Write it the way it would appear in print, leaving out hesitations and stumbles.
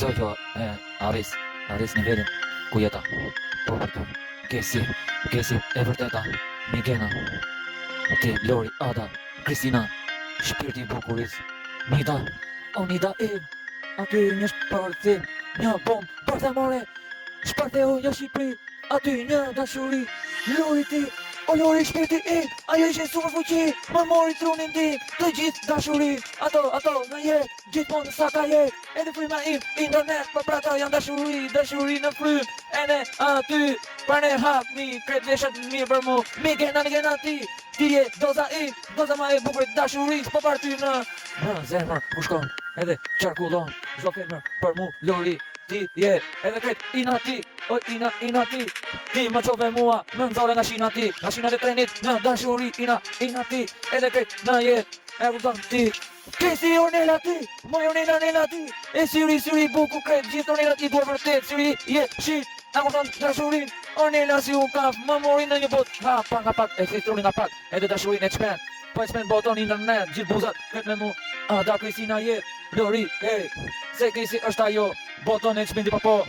Besoj që arris nivelin ku jeta. Po për të. Kesi e vërteta, Migena, ti, Lori, Ada, Kristina, shpirti i bukuris, Nida, o Nida aty një shpërthim, një bomb, përthemore, shpërtheu një Shqipëri, aty një dashuri, Lori ti, o Lori shpirti ajo ishe super fuqi, më mori trunin ti, të gjithë dashuri, ato në jetë, gjithmonë sa ka jetë, edhe fryma internet, për prata janë dashuri në frymë, ene aty, për ne hapni, kretë veshet mirë për mu, Migena ti je doza ma e bukurit dashuris, po për ty në zemër, ku shkon, edhe qarkullon, zdo femër për mu, Lori, ti je, edhe kretë ina ti, o ina ti, ti më qove mua, më nëzore nga shina ti, nga shina të trenit, në dashuri, ina ti, edhe kretë në jetë, e vëzon ti, Kesi Ornella ti, moj Ornella ti, e syri buku kretë, gjithë Ornella ti duar vërtet, syri je shit, a kupton dashurin, Ornella si u kaf, më mori në një bot, nga pak, e si trunin nga pak, edhe dashurin e qpen, po e qpen boton internet, gjithë buzat, kretë me mu, Ada Kristina je, Lori, se Kesi është ajo, boton e qpen di pa po.